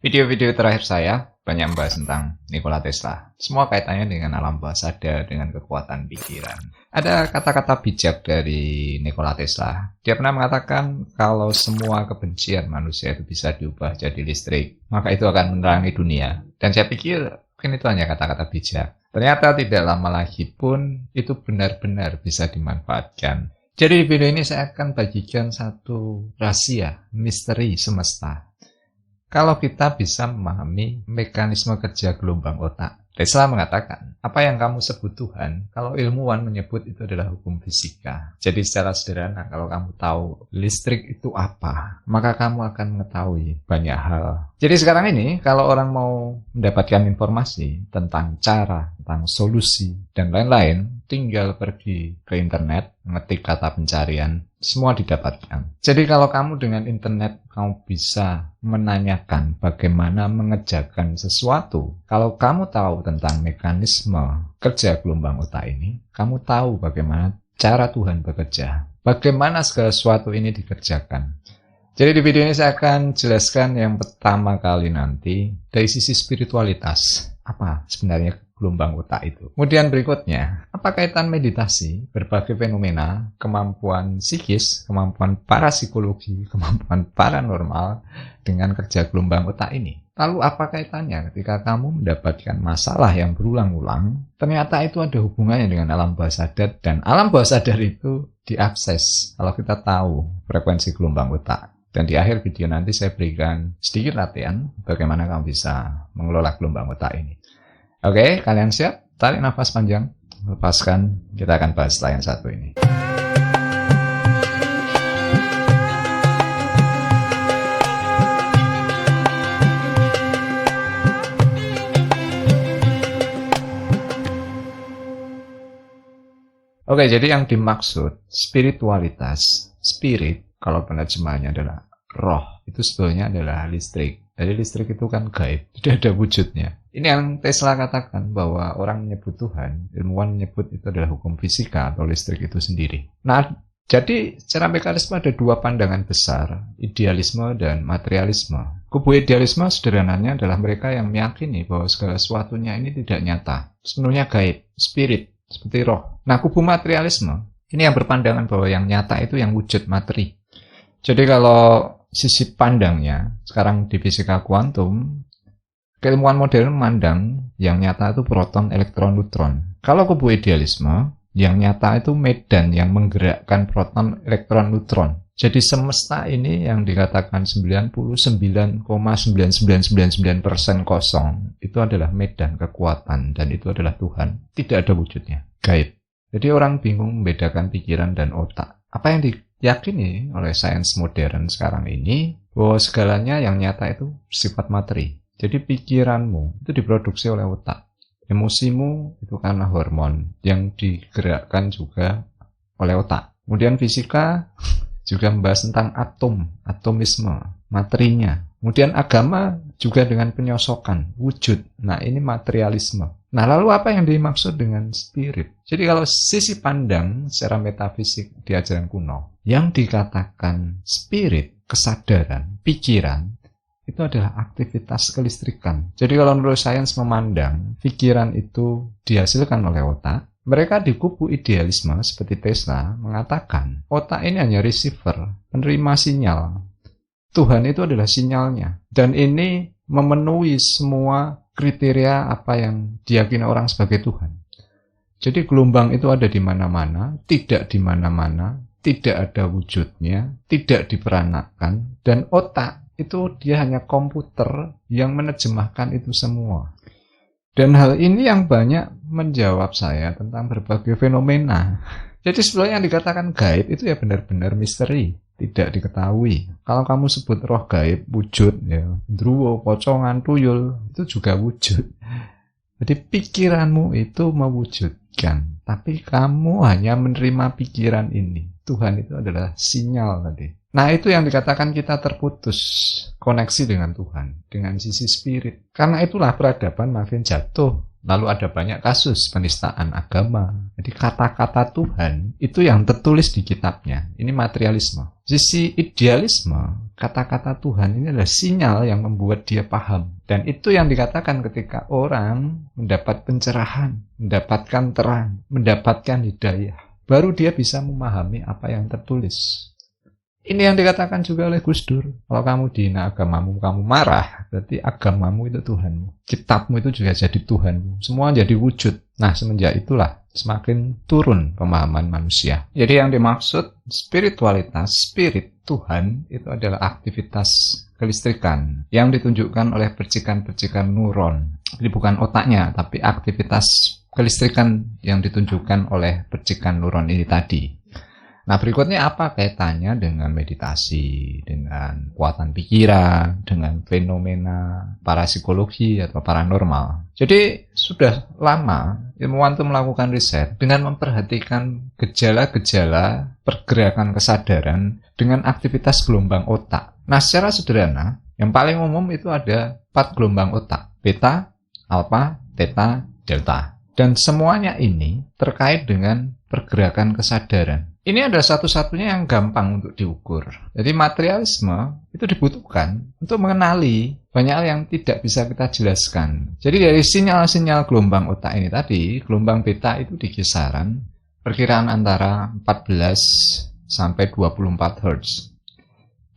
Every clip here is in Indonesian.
Video-video terakhir saya banyak membahas tentang Nikola Tesla. Semua kaitannya dengan alam bawah sadar, dengan kekuatan pikiran. Ada kata-kata bijak dari Nikola Tesla. Dia pernah mengatakan kalau semua kebencian manusia itu bisa diubah jadi listrik, maka itu akan menerangi dunia. Dan saya pikir mungkin itu hanya kata-kata bijak. Ternyata tidak lama lagi pun itu benar-benar bisa dimanfaatkan. Jadi di video ini saya akan bagikan satu rahasia, misteri semesta. Kalau kita bisa memahami mekanisme kerja gelombang otak. Tesla mengatakan, apa yang kamu sebut Tuhan, kalau ilmuwan menyebut itu adalah hukum fisika. Jadi secara sederhana, kalau kamu tahu listrik itu apa, maka kamu akan mengetahui banyak hal. Jadi sekarang ini, kalau orang mau mendapatkan informasi tentang cara, tentang solusi, dan lain-lain, tinggal pergi ke internet, mengetik kata pencarian, semua didapatkan. Jadi kalau kamu dengan internet, kamu bisa menanyakan bagaimana mengerjakan sesuatu. Kalau kamu tahu tentang mekanisme kerja gelombang otak ini, kamu tahu bagaimana cara Tuhan bekerja. Bagaimana segala sesuatu ini dikerjakan. Jadi di video ini saya akan jelaskan yang pertama kali nanti dari sisi spiritualitas. Apa sebenarnya gelombang otak itu? Kemudian berikutnya, apa kaitan meditasi, berbagai fenomena, kemampuan psikis, kemampuan parapsikologi, kemampuan paranormal dengan kerja gelombang otak ini? Lalu apa kaitannya ketika kamu mendapatkan masalah yang berulang-ulang, ternyata itu ada hubungannya dengan alam bawah sadar, dan alam bawah sadar itu diakses kalau kita tahu frekuensi gelombang otak. Dan di akhir video nanti saya berikan sedikit latihan bagaimana kamu bisa mengelola gelombang otak ini. Oke, kalian siap? Tarik nafas panjang, lepaskan, kita akan bahas setelah yang satu ini. Oke, jadi yang dimaksud spiritualitas, spirit, kalau penerjemahannya adalah roh, itu sebetulnya adalah listrik. Jadi listrik itu kan gaib, tidak ada wujudnya. Ini yang Tesla katakan bahwa orang menyebut Tuhan, ilmuwan menyebut itu adalah hukum fisika atau listrik itu sendiri. Nah, jadi secara mekanisme ada dua pandangan besar, idealisme dan materialisme. Kubu idealisme sederhananya adalah mereka yang meyakini bahwa segala sesuatunya ini tidak nyata, sepenuhnya gaib, spirit, seperti roh. Nah, kubu materialisme, ini yang berpandangan bahwa yang nyata itu yang wujud materi. Jadi kalau sisi pandangnya, sekarang di fisika kuantum, keilmuan modern memandang yang nyata itu proton, elektron, neutron. Kalau kubu idealisme, yang nyata itu medan yang menggerakkan proton, elektron, neutron. Jadi semesta ini yang dikatakan 99,9999% kosong, itu adalah medan kekuatan, dan itu adalah Tuhan. Tidak ada wujudnya, gaib. Jadi orang bingung membedakan pikiran dan otak. Apa yang diyakini oleh sains modern sekarang ini, bahwa segalanya yang nyata itu sifat materi. Jadi pikiranmu itu diproduksi oleh otak. Emosimu itu karena hormon yang digerakkan juga oleh otak. Kemudian fisika juga membahas tentang atom, atomisme, materinya. Kemudian agama juga dengan penyosokan, wujud. Nah, ini materialisme. Nah, lalu apa yang dimaksud dengan spirit? Jadi kalau sisi pandang secara metafisik di ajaran kuno, yang dikatakan spirit, kesadaran, pikiran, itu adalah aktivitas kelistrikan. Jadi kalau menurut sains memandang, pikiran itu dihasilkan oleh otak. Mereka di kubu idealisme seperti Tesla mengatakan, otak ini hanya receiver, penerima sinyal. Tuhan itu adalah sinyalnya. Dan ini memenuhi semua kriteria apa yang diyakini orang sebagai Tuhan. Jadi gelombang itu ada di mana-mana, tidak di mana-mana, tidak ada wujudnya, tidak diperanakkan, dan otak itu dia hanya komputer yang menerjemahkan itu semua. Dan hal ini yang banyak menjawab saya tentang berbagai fenomena. Jadi sebetulnya yang dikatakan gaib itu ya benar-benar misteri, tidak diketahui. Kalau kamu sebut roh gaib, wujud, ya, druwo, pocongan, tuyul, itu juga wujud. Jadi pikiranmu itu mewujudkan, tapi kamu hanya menerima pikiran ini. Tuhan itu adalah sinyal tadi. Nah, itu yang dikatakan kita terputus koneksi dengan Tuhan, dengan sisi spirit. Karena itulah peradaban makin jatuh. Lalu ada banyak kasus penistaan agama. Jadi kata-kata Tuhan itu yang tertulis di kitabnya. Ini materialisme. Sisi idealisme, kata-kata Tuhan ini adalah sinyal yang membuat dia paham. Dan itu yang dikatakan ketika orang mendapat pencerahan, mendapatkan terang, mendapatkan hidayah. Baru dia bisa memahami apa yang tertulis. Ini yang dikatakan juga oleh Gus Dur. Kalau kamu dihina agamamu, kamu marah, berarti agamamu itu Tuhanmu. Kitabmu itu juga jadi Tuhanmu. Semua jadi wujud. Nah, semenjak itulah semakin turun pemahaman manusia. Jadi yang dimaksud spiritualitas, spirit Tuhan itu adalah aktivitas kelistrikan yang ditunjukkan oleh percikan-percikan neuron. Jadi bukan otaknya, tapi aktivitas kelistrikan yang ditunjukkan oleh percikan neuron ini tadi. Nah, berikutnya apa kaitannya dengan meditasi, dengan kekuatan pikiran, dengan fenomena parapsikologi atau paranormal. Jadi, sudah lama ilmuwan itu melakukan riset dengan memperhatikan gejala-gejala pergerakan kesadaran dengan aktivitas gelombang otak. Nah, secara sederhana, yang paling umum itu ada 4 gelombang otak. Beta, alfa, theta, delta. Dan semuanya ini terkait dengan pergerakan kesadaran. Ini adalah satu-satunya yang gampang untuk diukur. Jadi materialisme itu dibutuhkan untuk mengenali banyak hal yang tidak bisa kita jelaskan. Jadi dari sinyal-sinyal gelombang otak ini tadi, gelombang beta itu di kisaran perkiraan antara 14 sampai 24 Hz.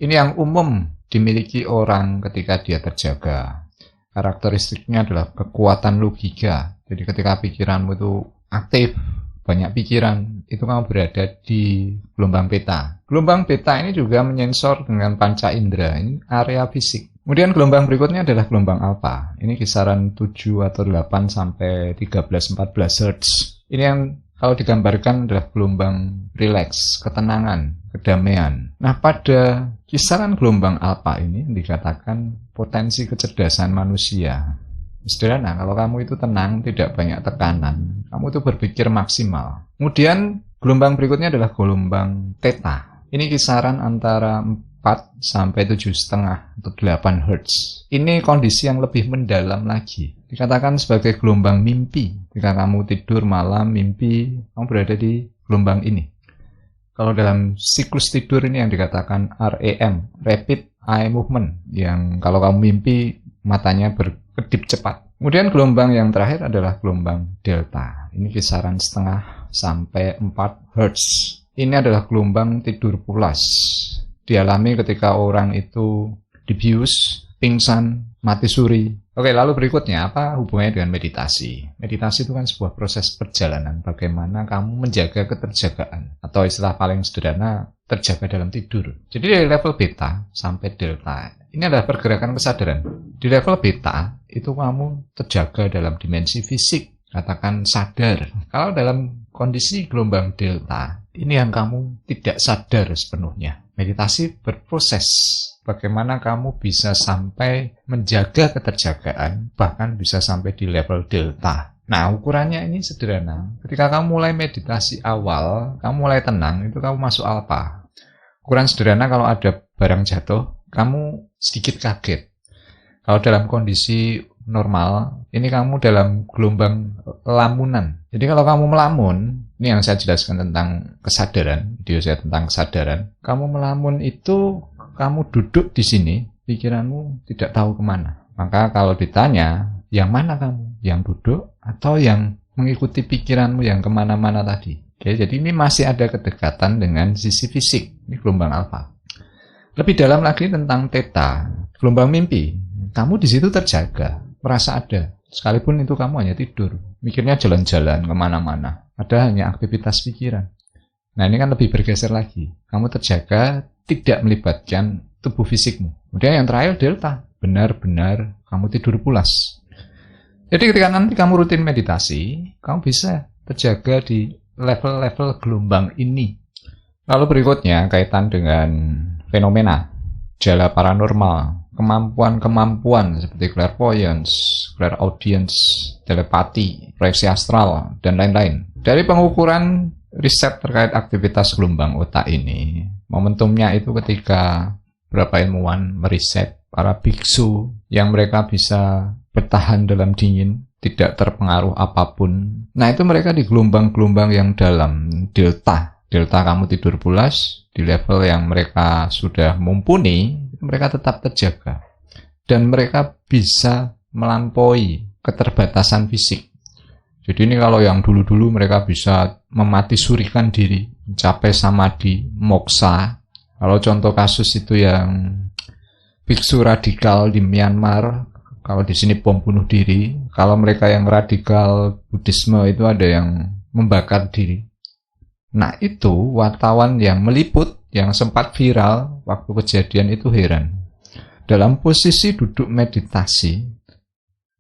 Ini yang umum dimiliki orang ketika dia terjaga. Karakteristiknya adalah kekuatan logika. Jadi ketika pikiranmu itu aktif, banyak pikiran, itu kamu berada di gelombang beta. Gelombang beta ini juga menyensor dengan panca indera, ini area fisik. Kemudian gelombang berikutnya adalah gelombang alfa. Ini kisaran 7 atau 8 sampai 13-14 Hz. Ini yang kalau digambarkan adalah gelombang rileks, ketenangan, kedamaian. Nah, pada kisaran gelombang alfa ini dikatakan potensi kecerdasan manusia. Sederhana, kalau kamu itu tenang, tidak banyak tekanan, kamu itu berpikir maksimal. Kemudian gelombang berikutnya adalah gelombang theta. Ini kisaran antara 4 sampai 7,5 atau 8 Hz. Ini kondisi yang lebih mendalam lagi. Dikatakan sebagai gelombang mimpi. Jika kamu tidur malam mimpi, kamu berada di gelombang ini. Kalau dalam siklus tidur ini yang dikatakan REM, Rapid Eye Movement, yang kalau kamu mimpi matanya berkedip cepat. Kemudian gelombang yang terakhir adalah gelombang delta. Ini kisaran 0,5 sampai 4 Hz. Ini adalah gelombang tidur pulas. Dialami ketika orang itu dibius, pingsan, mati suri. Oke, lalu berikutnya apa hubungannya dengan meditasi? Meditasi itu kan sebuah proses perjalanan bagaimana kamu menjaga keterjagaan. Atau istilah paling sederhana, terjaga dalam tidur. Jadi dari level beta sampai delta, ini adalah pergerakan kesadaran. Di level beta, itu kamu terjaga dalam dimensi fisik, katakan sadar. Kalau dalam kondisi gelombang delta, ini yang kamu tidak sadar sepenuhnya. Meditasi berproses bagaimana kamu bisa sampai menjaga keterjagaan, bahkan bisa sampai di level delta. Nah, ukurannya ini sederhana. Ketika kamu mulai meditasi awal, kamu mulai tenang, itu kamu masuk alfa. Ukuran sederhana, kalau ada barang jatuh, kamu sedikit kaget. Kalau dalam kondisi normal, ini kamu dalam gelombang lamunan. Jadi kalau kamu melamun, ini yang saya jelaskan tentang kesadaran, video saya tentang kesadaran. Kamu melamun itu, kamu duduk di sini, pikiranmu tidak tahu kemana. Maka kalau ditanya, yang mana kamu? Yang duduk atau yang mengikuti pikiranmu yang kemana-mana tadi? Oke, jadi ini masih ada kedekatan dengan sisi fisik. Ini gelombang alfa. Lebih dalam lagi tentang theta, gelombang mimpi. Kamu di situ terjaga, merasa ada. Sekalipun itu kamu hanya tidur, mikirnya jalan-jalan kemana-mana. Ada hanya aktivitas pikiran. Nah, ini kan lebih bergeser lagi. Kamu terjaga, tidak melibatkan tubuh fisikmu. Kemudian yang terakhir delta, benar-benar kamu tidur pulas. Jadi ketika nanti kamu rutin meditasi, kamu bisa terjaga di level-level gelombang ini. Lalu berikutnya kaitan dengan fenomena, gejala paranormal, kemampuan-kemampuan seperti clairvoyance, clairaudience, telepati, proyeksi astral, dan lain-lain. Dari pengukuran riset terkait aktivitas gelombang otak ini, momentumnya itu ketika beberapa ilmuwan meriset para biksu yang mereka bisa bertahan dalam dingin, tidak terpengaruh apapun. Nah, itu mereka di gelombang-gelombang yang dalam, delta. Delta kamu tidur pulas, di level yang mereka sudah mumpuni, mereka tetap terjaga. Dan mereka bisa melampaui keterbatasan fisik. Jadi ini kalau yang dulu-dulu mereka bisa memati surikan diri, mencapai samadhi, moksa. Kalau contoh kasus itu yang biksu radikal di Myanmar, kalau di sini bom bunuh diri. Kalau mereka yang radikal Buddhisme itu ada yang membakar diri. Nah itu wartawan yang meliput, yang sempat viral waktu kejadian itu heran. Dalam posisi duduk meditasi,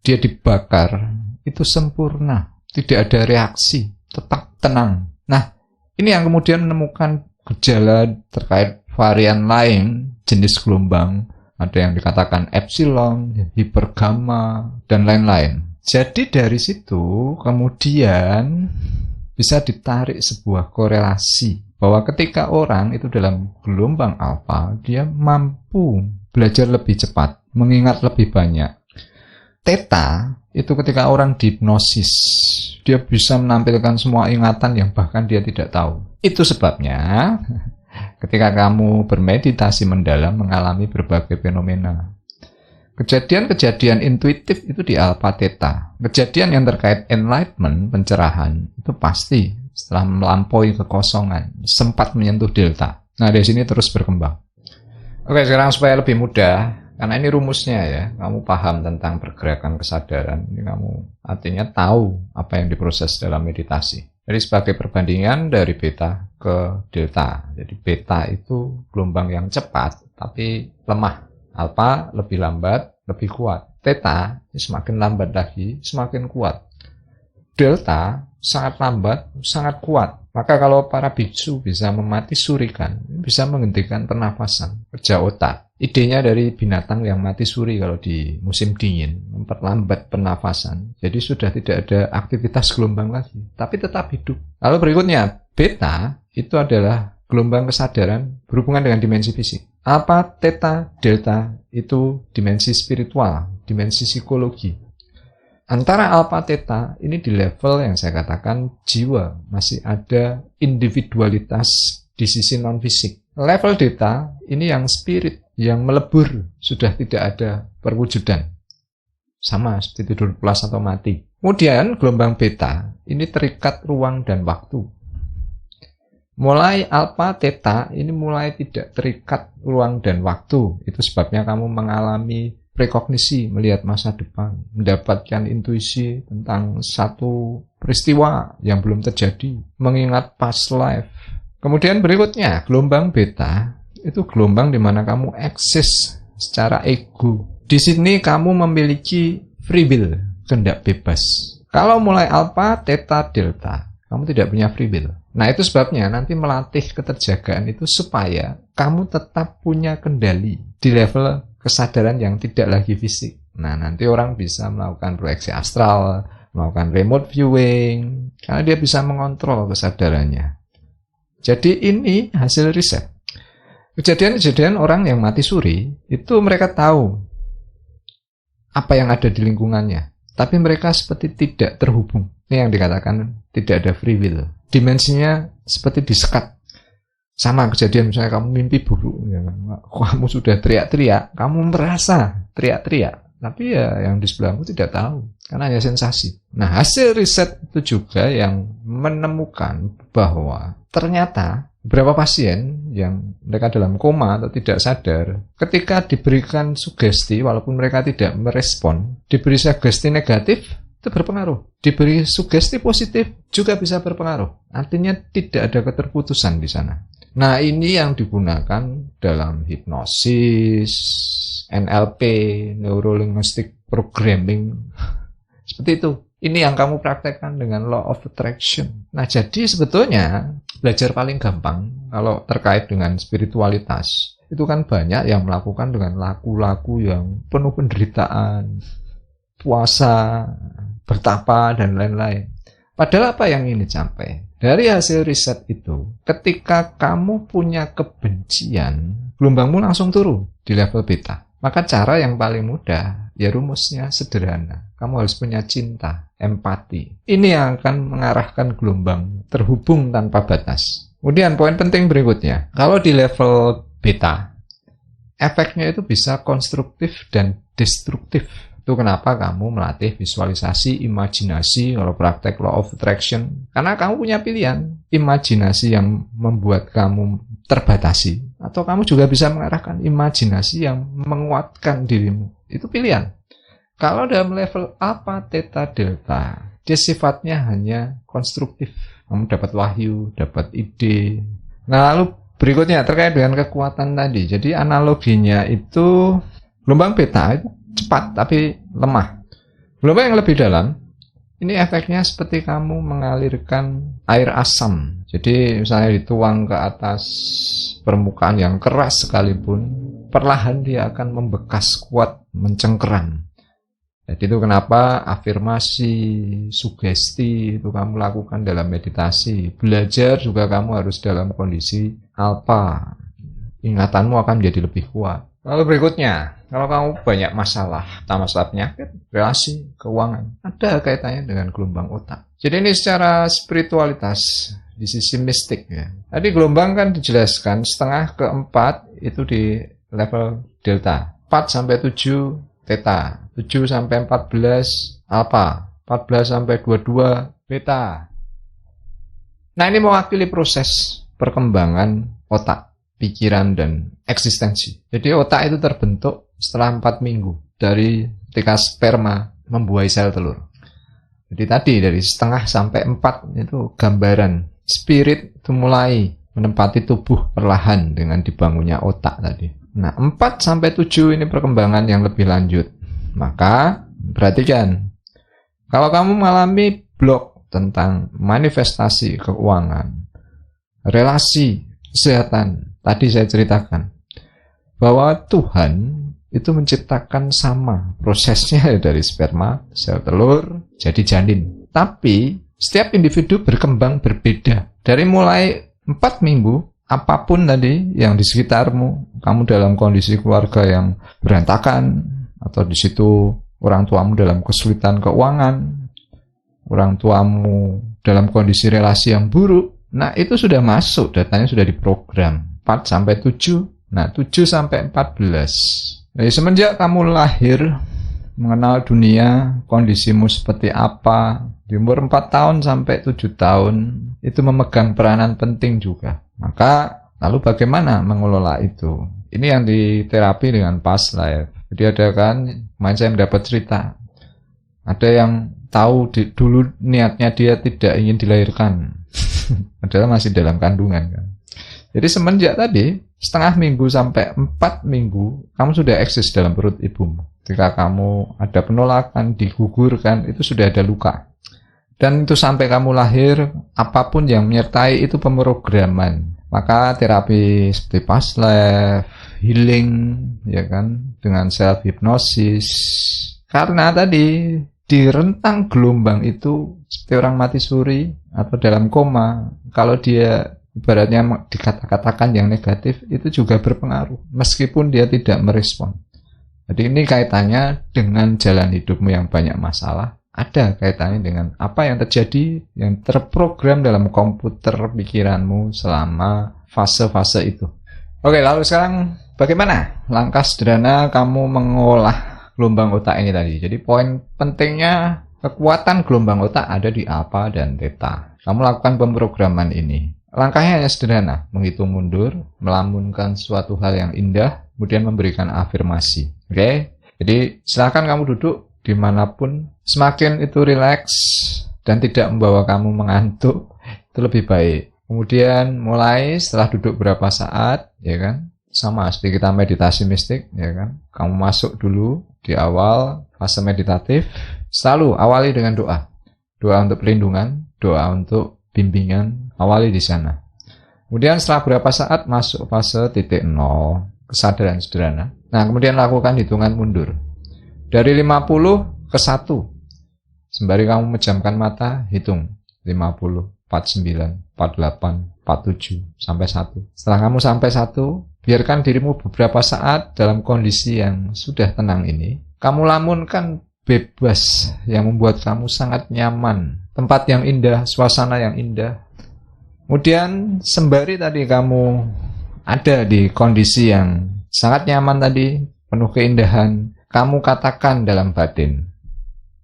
dia dibakar, itu sempurna. Tidak ada reaksi, tetap tenang. Nah, ini yang kemudian menemukan gejala terkait varian lain, jenis gelombang. Ada yang dikatakan epsilon, hipergamma, dan lain-lain. Jadi dari situ kemudian bisa ditarik sebuah korelasi bahwa ketika orang itu dalam gelombang alfa, dia mampu belajar lebih cepat, mengingat lebih banyak. Theta itu ketika orang dihipnosis, dia bisa menampilkan semua ingatan yang bahkan dia tidak tahu. Itu sebabnya ketika kamu bermeditasi mendalam mengalami berbagai fenomena. Kejadian-kejadian intuitif itu di alpha theta. Kejadian yang terkait enlightenment, pencerahan, itu pasti setelah melampaui kekosongan, sempat menyentuh delta. Nah, dari sini terus berkembang. Oke, sekarang supaya lebih mudah, karena ini rumusnya ya, kamu paham tentang pergerakan kesadaran. Ini kamu artinya tahu apa yang diproses dalam meditasi. Jadi sebagai perbandingan dari beta ke delta. Jadi beta itu gelombang yang cepat, tapi lemah. Alpha lebih lambat, lebih kuat. Theta semakin lambat lagi, semakin kuat. Delta sangat lambat, sangat kuat. Maka kalau para biksu bisa memati surikan, bisa menghentikan pernafasan, kerja otak. Idenya dari binatang yang mati suri kalau di musim dingin, memperlambat pernafasan. Jadi sudah tidak ada aktivitas gelombang lagi, tapi tetap hidup. Lalu berikutnya, beta itu adalah gelombang kesadaran berhubungan dengan dimensi fisik. Alpha, theta, delta itu dimensi spiritual, dimensi psikologi. Antara alpha theta ini di level yang saya katakan jiwa, masih ada individualitas di sisi non-fisik. Level delta ini yang spirit, yang melebur, sudah tidak ada perwujudan. Sama seperti tidur pulas atau mati. Kemudian gelombang beta ini terikat ruang dan waktu. Mulai alpha theta ini mulai tidak terikat ruang dan waktu. Itu sebabnya kamu mengalami prekognisi, melihat masa depan, mendapatkan intuisi tentang satu peristiwa yang belum terjadi, mengingat past life. Kemudian berikutnya, gelombang beta itu gelombang di mana kamu eksis secara ego. Di sini kamu memiliki free will, kehendak bebas. Kalau mulai alpha, theta, delta, kamu tidak punya free will. Nah itu sebabnya nanti melatih keterjagaan itu supaya kamu tetap punya kendali di level kesadaran yang tidak lagi fisik. Nah nanti orang bisa melakukan proyeksi astral, melakukan remote viewing, karena dia bisa mengontrol kesadarannya. Jadi ini hasil riset. Kejadian-kejadian orang yang mati suri, itu mereka tahu apa yang ada di lingkungannya. Tapi mereka seperti tidak terhubung. Ini yang dikatakan tidak ada free will. Dimensinya seperti disekat. Sama kejadian misalnya kamu mimpi buruk. Ya, kamu sudah teriak-teriak. Kamu merasa teriak-teriak. Tapi ya yang di sebelahmu tidak tahu. Karena hanya sensasi. Nah hasil riset itu juga yang menemukan bahwa ternyata beberapa pasien yang mereka dalam koma atau tidak sadar, ketika diberikan sugesti, walaupun mereka tidak merespon, diberi sugesti negatif, itu berpengaruh. Diberi sugesti positif juga bisa berpengaruh. Artinya tidak ada keterputusan di sana. Nah ini yang digunakan dalam hipnosis, NLP, Neuro-Linguistic Programming, seperti itu. Ini yang kamu praktekkan dengan Law of Attraction. Nah jadi sebetulnya belajar paling gampang kalau terkait dengan spiritualitas. Itu kan banyak yang melakukan dengan laku-laku yang penuh penderitaan, puasa, bertapa, dan lain-lain. Padahal apa yang ini capai? Dari hasil riset itu, ketika kamu punya kebencian, gelombangmu langsung turun di level beta. Maka cara yang paling mudah, ya rumusnya sederhana. Kamu harus punya cinta, empati. Ini yang akan mengarahkan gelombang terhubung tanpa batas. Kemudian poin penting berikutnya, kalau di level beta, efeknya itu bisa konstruktif dan destruktif. Itu kenapa kamu melatih visualisasi, imajinasi, kalau praktek law of attraction. Karena kamu punya pilihan, imajinasi yang membuat kamu terbatasi, atau kamu juga bisa mengarahkan imajinasi yang menguatkan dirimu. Itu pilihan. Kalau dalam level apa, theta, delta, dia sifatnya hanya konstruktif. Kamu dapat wahyu, dapat ide. Nah, lalu berikutnya terkait dengan kekuatan tadi. Jadi analoginya itu gelombang beta itu cepat tapi lemah. Gelombang yang lebih dalam, ini efeknya seperti kamu mengalirkan air asam. Jadi misalnya dituang ke atas permukaan yang keras sekalipun, perlahan dia akan membekas kuat, mencengkeram. Jadi itu kenapa afirmasi, sugesti itu kamu lakukan dalam meditasi. Belajar juga kamu harus dalam kondisi alpha. Ingatanmu akan menjadi lebih kuat. Lalu berikutnya, kalau kamu banyak masalah, masalah penyakit, relasi, keuangan, ada kaitannya dengan gelombang otak. Jadi ini secara spiritualitas, di sisi mistik ya. Tadi gelombang kan dijelaskan, setengah ke 4 itu di level delta. 4 sampai 7 theta, 7 sampai 14 alpha, 14 sampai 22 beta. Nah ini mewakili proses perkembangan otak, pikiran, dan eksistensi. Jadi otak itu terbentuk setelah 4 minggu dari ketika sperma membuahi sel telur. Jadi tadi dari setengah sampai 4 itu gambaran spirit itu mulai menempati tubuh perlahan dengan dibangunnya otak tadi. Nah 4 sampai 7 ini perkembangan yang lebih lanjut. Maka perhatikan, kalau kamu mengalami blok tentang manifestasi keuangan, relasi, kesehatan, tadi saya ceritakan bahwa Tuhan itu menciptakan sama prosesnya dari sperma, sel telur, jadi janin. Tapi setiap individu berkembang berbeda. Dari mulai 4 minggu, apapun tadi yang di sekitarmu, kamu dalam kondisi keluarga yang berantakan, atau di situ orang tuamu dalam kesulitan keuangan, orang tuamu dalam kondisi relasi yang buruk, nah itu sudah masuk, datanya sudah diprogram 4 sampai 7. Nah 7 sampai 14. Jadi semenjak kamu lahir, mengenal dunia, kondisimu seperti apa, di umur 4 tahun sampai 7 tahun, itu memegang peranan penting juga. Maka lalu bagaimana mengelola itu? Ini yang diterapi dengan past life. Jadi ada kan, kemarin saya mendapat cerita, ada yang tahu dulu niatnya dia tidak ingin dilahirkan, padahal masih dalam kandungan kan. Jadi semenjak tadi, setengah minggu sampai 4 minggu, kamu sudah eksis dalam perut ibumu. Ketika kamu ada penolakan, digugurkan, itu sudah ada luka. Dan itu sampai kamu lahir, apapun yang menyertai itu pemrograman. Maka terapi seperti past life, healing, ya kan, dengan self hypnosis. Karena tadi di rentang gelombang itu seperti orang mati suri atau dalam koma, kalau dia ibaratnya dikatakan yang negatif itu juga berpengaruh meskipun dia tidak merespon. Jadi ini kaitannya dengan jalan hidupmu yang banyak masalah. Ada kaitannya dengan apa yang terjadi, yang terprogram dalam komputer pikiranmu selama fase-fase itu. Oke, lalu sekarang bagaimana langkah sederhana kamu mengolah gelombang otak ini tadi? Jadi poin pentingnya, kekuatan gelombang otak ada di alpha dan theta. Kamu lakukan pemrograman ini. Langkahnya hanya sederhana, menghitung mundur, melamunkan suatu hal yang indah, kemudian memberikan afirmasi. Oke? Jadi silakan kamu duduk dimanapun, semakin itu rileks dan tidak membawa kamu mengantuk, itu lebih baik. Kemudian mulai setelah duduk berapa saat, ya kan, sama seperti kita meditasi mistik, ya kan, kamu masuk dulu di awal fase meditatif, selalu awali dengan doa untuk perlindungan, doa untuk bimbingan, awali di sana. Kemudian setelah berapa saat masuk fase titik nol, kesadaran sederhana. Nah kemudian lakukan hitungan mundur dari 50 ke 1. Sembari kamu memejamkan mata, hitung 50, 49, 48, 47, sampai 1. Setelah kamu sampai 1, biarkan dirimu beberapa saat dalam kondisi yang sudah tenang ini. Kamu lamunkan bebas yang membuat kamu sangat nyaman. Tempat yang indah, suasana yang indah. Kemudian sembari tadi kamu ada di kondisi yang sangat nyaman tadi, penuh keindahan, kamu katakan dalam batin.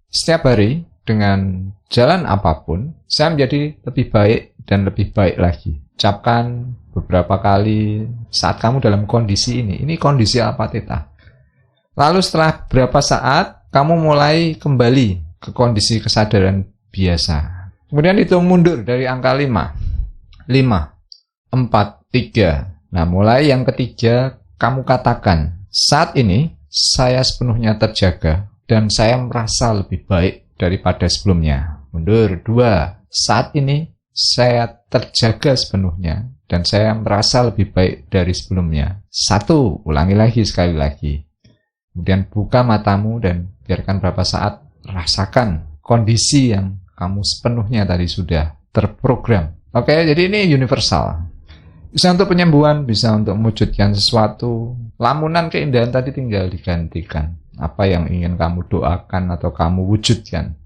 Setiap hari, dengan jalan apapun, saya menjadi lebih baik dan lebih baik lagi. Ucapkan beberapa kali saat kamu dalam kondisi ini. Ini kondisi alpha theta. Lalu setelah berapa saat, kamu mulai kembali ke kondisi kesadaran biasa. Kemudian hitung mundur dari angka 5. 5, 4, 3. Nah, mulai yang ketiga, kamu katakan, saat ini saya sepenuhnya terjaga dan saya merasa lebih baik daripada sebelumnya. Mundur. 2. Saat ini saya terjaga sepenuhnya dan saya merasa lebih baik dari sebelumnya. 1. Ulangi lagi sekali lagi. Kemudian buka matamu dan biarkan berapa saat rasakan kondisi yang kamu sepenuhnya tadi sudah terprogram. Oke, jadi ini universal. Bisa untuk penyembuhan, bisa untuk mewujudkan sesuatu. Lamunan keindahan tadi tinggal digantikan. Apa yang ingin kamu doakan atau kamu wujudkan.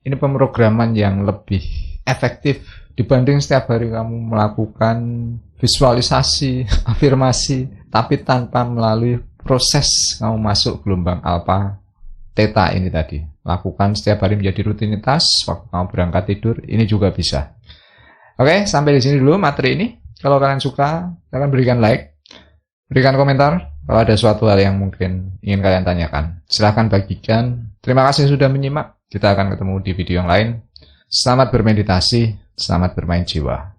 Ini pemrograman yang lebih efektif dibanding setiap hari kamu melakukan visualisasi, afirmasi, tapi tanpa melalui proses kamu masuk gelombang alpha theta ini tadi. Lakukan setiap hari menjadi rutinitas, waktu kamu berangkat tidur, ini juga bisa. Oke, sampai di sini dulu materi ini. Kalau kalian suka, kalian berikan like, berikan komentar. Kalau ada suatu hal yang mungkin ingin kalian tanyakan, silahkan bagikan. Terima kasih sudah menyimak. Kita akan ketemu di video yang lain. Selamat bermeditasi, selamat bermain jiwa.